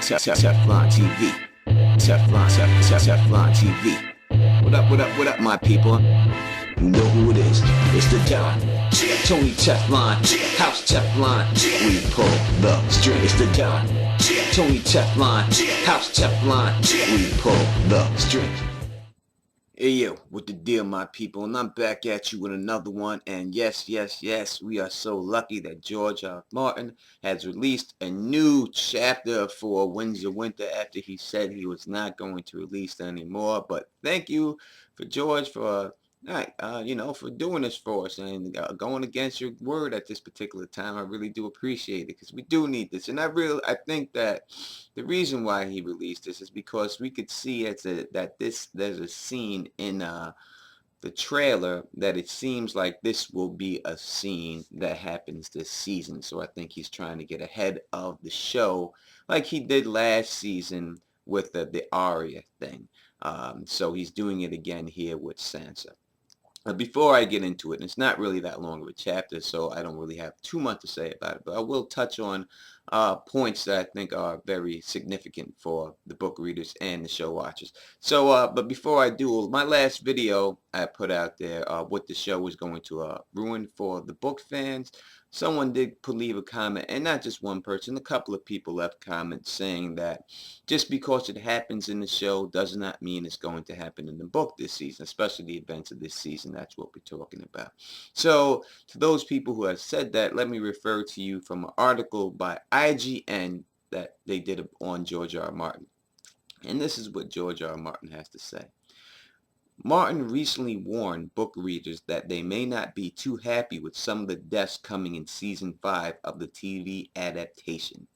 Teflon TV. Teflon TV. What up, my people? You know who it is. It's the Don. Tony Teflon. House Teflon. We pull the string. It's the Don. Tony Teflon. House Teflon. We pull the strings. Hey yo, what the deal, my people? And I'm back at you with another one. And yes, we are so lucky that George R. R. Martin has released a new chapter for Winds of Winter after he said he was not going to release anymore. But thank you for George for for doing this for us and going against your word at this particular time. I really do appreciate it because we do need this. And I think that the reason why he released this is because we could see there's a scene in the trailer that it seems like this will be a scene that happens this season. So I think he's trying to get ahead of the show like he did last season with the Arya thing. So he's doing it again here with Sansa. Before I get into it, and it's not really that long of a chapter, so I don't really have too much to say about it, but I will touch on points that I think are very significant for the book readers and the show watchers. So, but before I do, my last video I put out there, what the show was going to ruin for the book fans. Someone did leave a comment, and not just one person, a couple of people left comments saying that just because it happens in the show does not mean it's going to happen in the book this season, especially the events of this season. That's what we're talking about. So to those people who have said that, let me refer to you from an article by IGN that they did on George R. R. Martin. And this is what George R. R. Martin has to say. Martin recently warned book readers that they may not be too happy with some of the deaths coming in Season 5 of the TV adaptation,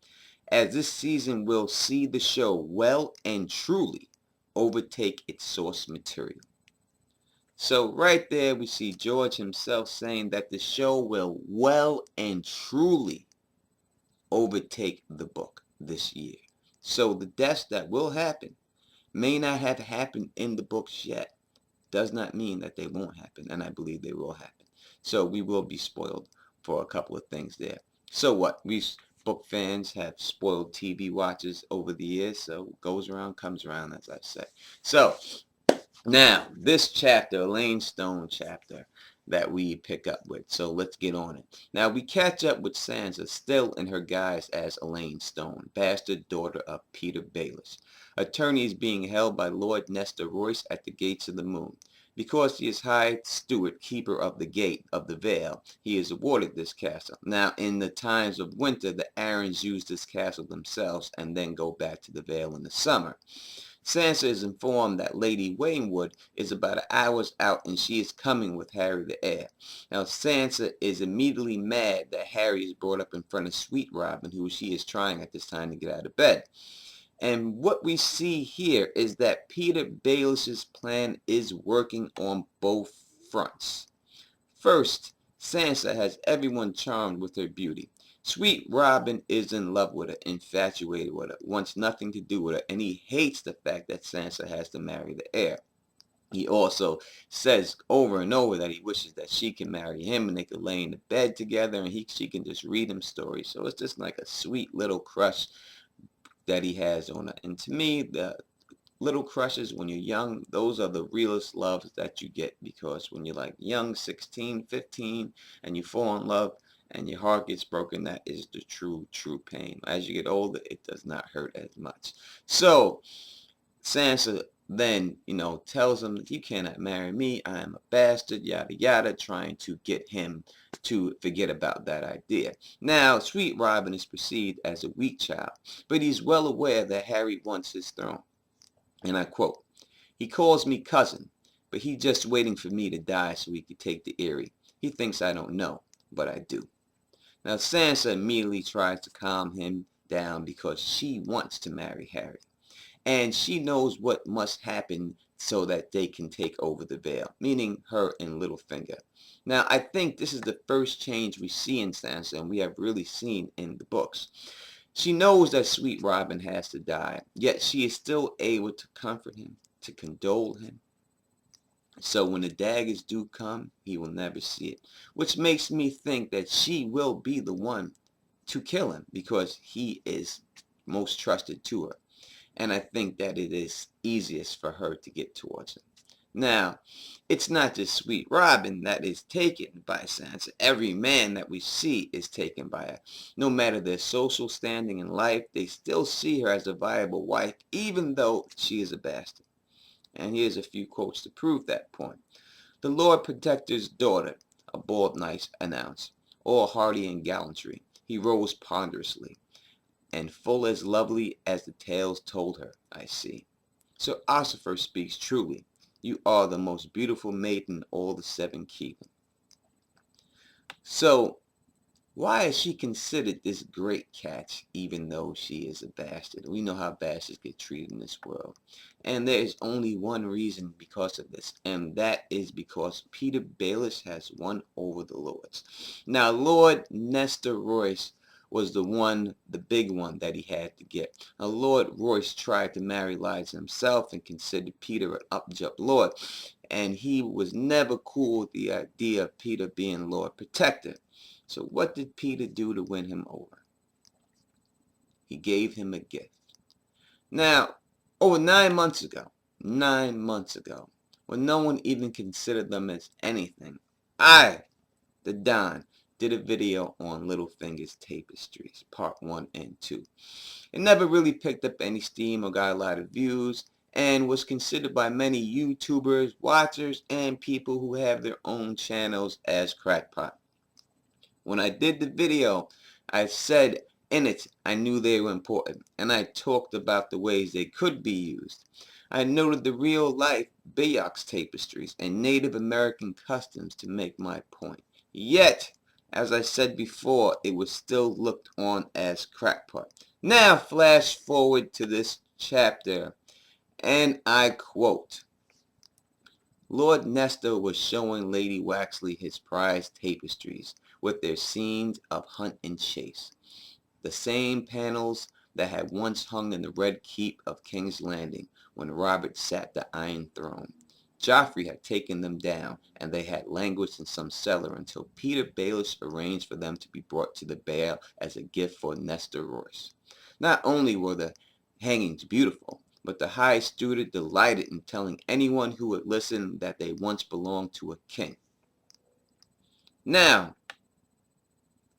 as this season will see the show well and truly overtake its source material. So right there we see George himself saying that the show will well and truly overtake the book this year. So the deaths that will happen may not have happened in the books yet. Does not mean that they won't happen, and I believe they will happen. So we will be spoiled for a couple of things there. So what? We book fans have spoiled TV watchers over the years, so goes around, comes around, as I say. So now, this chapter, Elaine Stone chapter, that we pick up with. So let's get on it. Now, we catch up with Sansa, still in her guise as Elaine Stone, bastard daughter of Peter Baelish. Attorney is being held by Lord Nestor Royce at the gates of the moon. Because he is High Steward, keeper of the gate of the Vale, he is awarded this castle. Now, in the times of winter, the Arryns use this castle themselves and then go back to the Vale in the summer. Sansa is informed that Lady Waynwood is about an hour's out and she is coming with Harry the heir. Now Sansa is immediately mad that Harry is brought up in front of Sweet Robin, who she is trying at this time to get out of bed. And what we see here is that Peter Baelish's plan is working on both fronts. First, Sansa has everyone charmed with her beauty. Sweet Robin is in love with her, infatuated with her, wants nothing to do with her, and he hates the fact that Sansa has to marry the heir. He also says over and over that he wishes that she can marry him and they could lay in the bed together and she can just read him stories. So it's just like a sweet little crush that he has on her. And to me, the little crushes when you're young, those are the realest loves that you get, because when you're like young, 16, 15, and you fall in love, and your heart gets broken, that is the true pain. As you get older, it does not hurt as much. So Sansa then, tells him that you cannot marry me. I am a bastard, yada, yada, trying to get him to forget about that idea. Now, Sweet Robin is perceived as a weak child, but he's well aware that Harry wants his throne. And I quote, "He calls me cousin, but he's just waiting for me to die so he could take the Eyrie. He thinks I don't know, but I do." Now, Sansa immediately tries to calm him down because she wants to marry Harry. And she knows what must happen so that they can take over the Vale, meaning her and Littlefinger. Now, I think this is the first change we see in Sansa, and we have really seen in the books. She knows that Sweet Robin has to die, yet she is still able to comfort him, to condole him. So when the daggers do come, he will never see it, which makes me think that she will be the one to kill him because he is most trusted to her. And I think that it is easiest for her to get towards him. Now, it's not just Sweet Robin that is taken by Sansa. Every man that we see is taken by her. No matter their social standing in life, they still see her as a viable wife, even though she is a bastard. And here's a few quotes to prove that point. The Lord Protector's daughter, a bald knight announced, all hardy in gallantry. He rose ponderously, and full as lovely as the tales told her, I see. So Ossifer speaks truly. You are the most beautiful maiden all the seven kingdoms. So, why is she considered this great catch, even though she is a bastard? We know how bastards get treated in this world. And there is only one reason because of this, and that is because Peter Baelish has won over the lords. Now, Lord Nestor Royce was the big one that he had to get. Now, Lord Royce tried to marry Liza himself and considered Peter an upjup lord, and he was never cool with the idea of Peter being Lord Protector. So what did Peter do to win him over? He gave him a gift. Now, over 9 months ago, when no one even considered them as anything, I, the Don, did a video on Littlefinger's tapestries, part 1 and 2. It never really picked up any steam or got a lot of views, and was considered by many YouTubers, watchers, and people who have their own channels as crackpot. When I did the video, I said in it I knew they were important, and I talked about the ways they could be used. I noted the real-life Bayeux tapestries and Native American customs to make my point. Yet, as I said before, it was still looked on as crackpot. Now flash forward to this chapter, and I quote, Lord Nestor was showing Lady Waxley his prized tapestries with their scenes of hunt and chase. The same panels that had once hung in the Red Keep of King's Landing when Robert sat the Iron Throne. Joffrey had taken them down, and they had languished in some cellar until Peter Baelish arranged for them to be brought to the Vale as a gift for Nestor Royce. Not only were the hangings beautiful, but the High Steward delighted in telling anyone who would listen that they once belonged to a king. Now,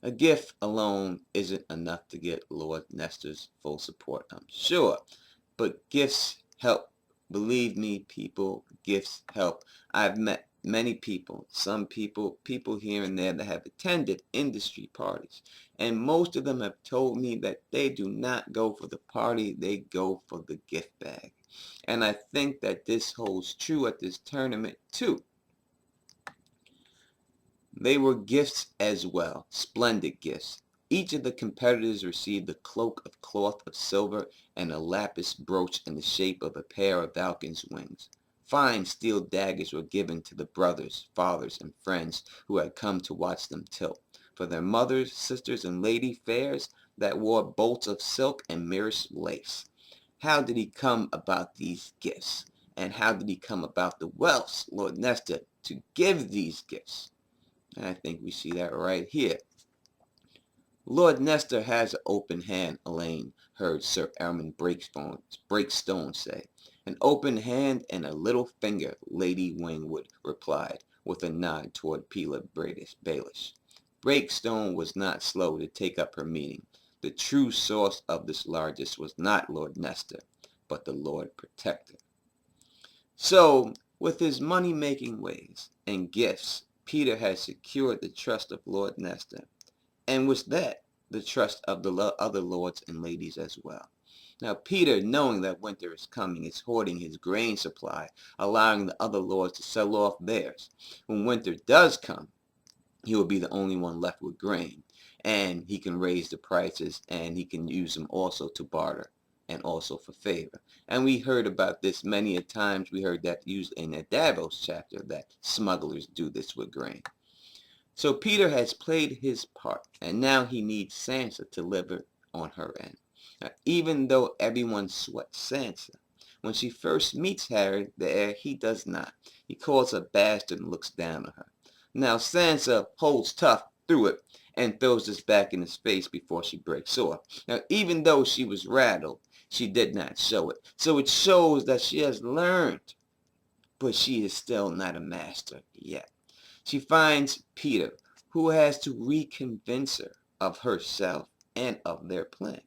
a gift alone isn't enough to get Lord Nestor's full support, I'm sure, but gifts help. Believe me, people, gifts help. I've met many people, some people here and there that have attended industry parties, and most of them have told me that they do not go for the party, they go for the gift bag. And I think that this holds true at this tournament too. They were gifts as well, splendid gifts. Each of the competitors received a cloak of cloth of silver and a lapis brooch in the shape of a pair of falcon's wings. Fine steel daggers were given to the brothers, fathers, and friends who had come to watch them tilt. For their mothers, sisters, and lady fairs that wore bolts of silk and mirrors lace. How did he come about these gifts? And how did he come about the wealth, Lord Nestor, to give these gifts? And I think we see that right here. Lord Nestor has an open hand, Elaine heard Sir Ermund Breakstone say. An open hand and a little finger, Lady Wingwood replied, with a nod toward Peter Baelish. Breakstone was not slow to take up her meaning. The true source of this largesse was not Lord Nestor, but the Lord Protector. So, with his money-making ways and gifts, Peter had secured the trust of Lord Nestor, and with that, the trust of the other lords and ladies as well. Now Peter, knowing that winter is coming, is hoarding his grain supply, allowing the other lords to sell off theirs. When winter does come, he will be the only one left with grain, and he can raise the prices, and he can use them also to barter and also for favor. And we heard about this many a times. We heard that used in the Davos chapter, that smugglers do this with grain. So Peter has played his part, and now he needs Sansa to deliver on her end. Now, even though everyone sweats Sansa, when she first meets Harry the heir, he does not. He calls her bastard and looks down on her. Now Sansa holds tough through it and throws this back in his face before she breaks off. Now, even though she was rattled, she did not show it. So it shows that she has learned, but she is still not a master yet. She finds Peter, who has to reconvince her of herself and of their plan.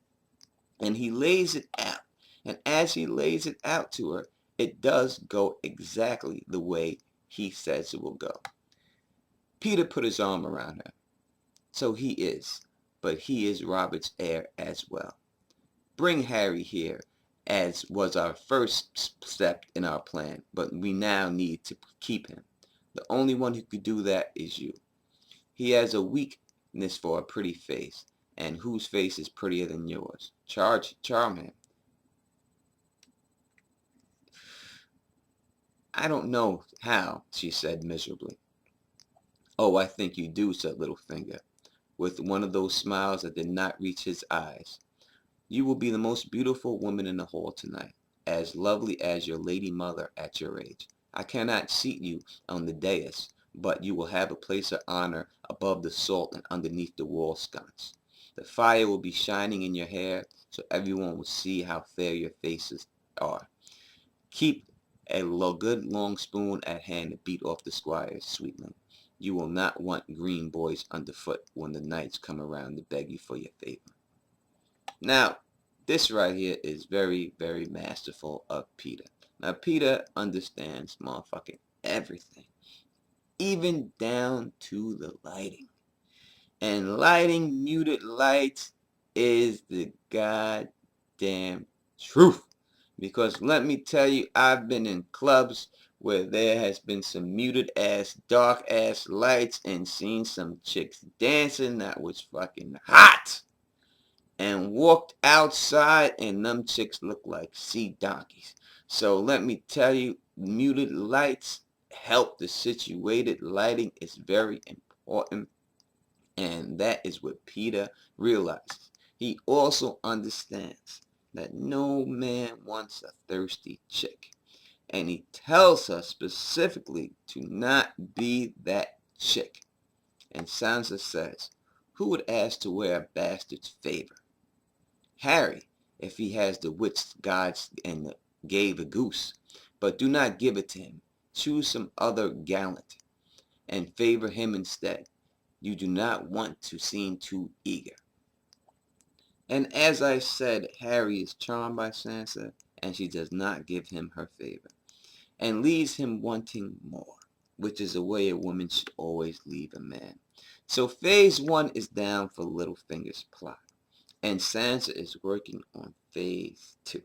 And he lays it out. And as he lays it out to her, it does go exactly the way he says it will go. Peter put his arm around her. So he is, but he is Robert's heir as well. Bring Harry here, as was our first step in our plan, but we now need to keep him. The only one who could do that is you. He has a weakness for a pretty face, and whose face is prettier than yours? Charm him. I don't know how, she said miserably. Oh, I think you do, said Littlefinger, with one of those smiles that did not reach his eyes. You will be the most beautiful woman in the hall tonight, as lovely as your lady mother at your age. I cannot seat you on the dais, but you will have a place of honor above the salt and underneath the wall sconce. The fire will be shining in your hair, so everyone will see how fair your faces are. Keep a good long spoon at hand to beat off the squires, sweetling. You will not want green boys underfoot when the knights come around to beg you for your favor. Now, this right here is very, very masterful of Peter. Now, Peter understands motherfucking everything, even down to the lighting. And lighting muted lights is the goddamn truth. Because let me tell you, I've been in clubs where there has been some muted ass, dark ass lights and seen some chicks dancing that was fucking hot. And walked outside and them chicks look like sea donkeys. So let me tell you, muted lights help the situated. Lighting is very important. And that is what Peter realizes. He also understands that no man wants a thirsty chick. And he tells her specifically to not be that chick. And Sansa says, who would ask to wear a bastard's favor? Harry, if he has the wits gods and gave a goose. But do not give it to him. Choose some other gallant and favor him instead. You do not want to seem too eager. And as I said, Harry is charmed by Sansa, and she does not give him her favor, and leaves him wanting more, which is a way a woman should always leave a man. So phase 1 is down for Littlefinger's plot, and Sansa is working on phase 2.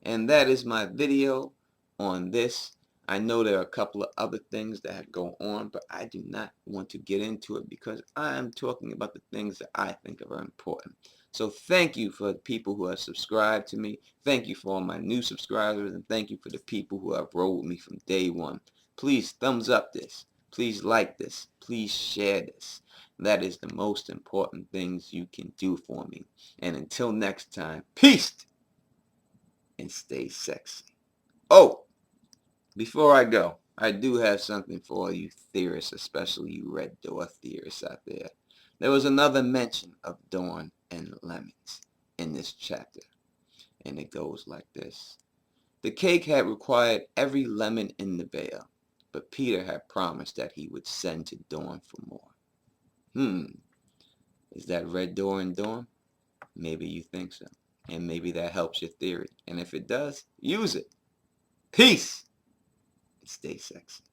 And that is my video on this. I know there are a couple of other things that go on, but I do not want to get into it because I am talking about the things that I think are important. So thank you for the people who have subscribed to me. Thank you for all my new subscribers, and thank you for the people who have rolled with me from day one. Please thumbs up this. Please like this. Please share this. That is the most important things you can do for me. And until next time, peace and stay sexy. Oh! Before I go, I do have something for all you theorists, especially you Red Door theorists out there. There was another mention of Dawn and lemons in this chapter, and it goes like this. The cake had required every lemon in the Vale, but Peter had promised that he would send to Dawn for more. Is that Red Door and Dawn? Maybe you think so, and maybe that helps your theory, and if it does, use it. Peace! Stay sexy.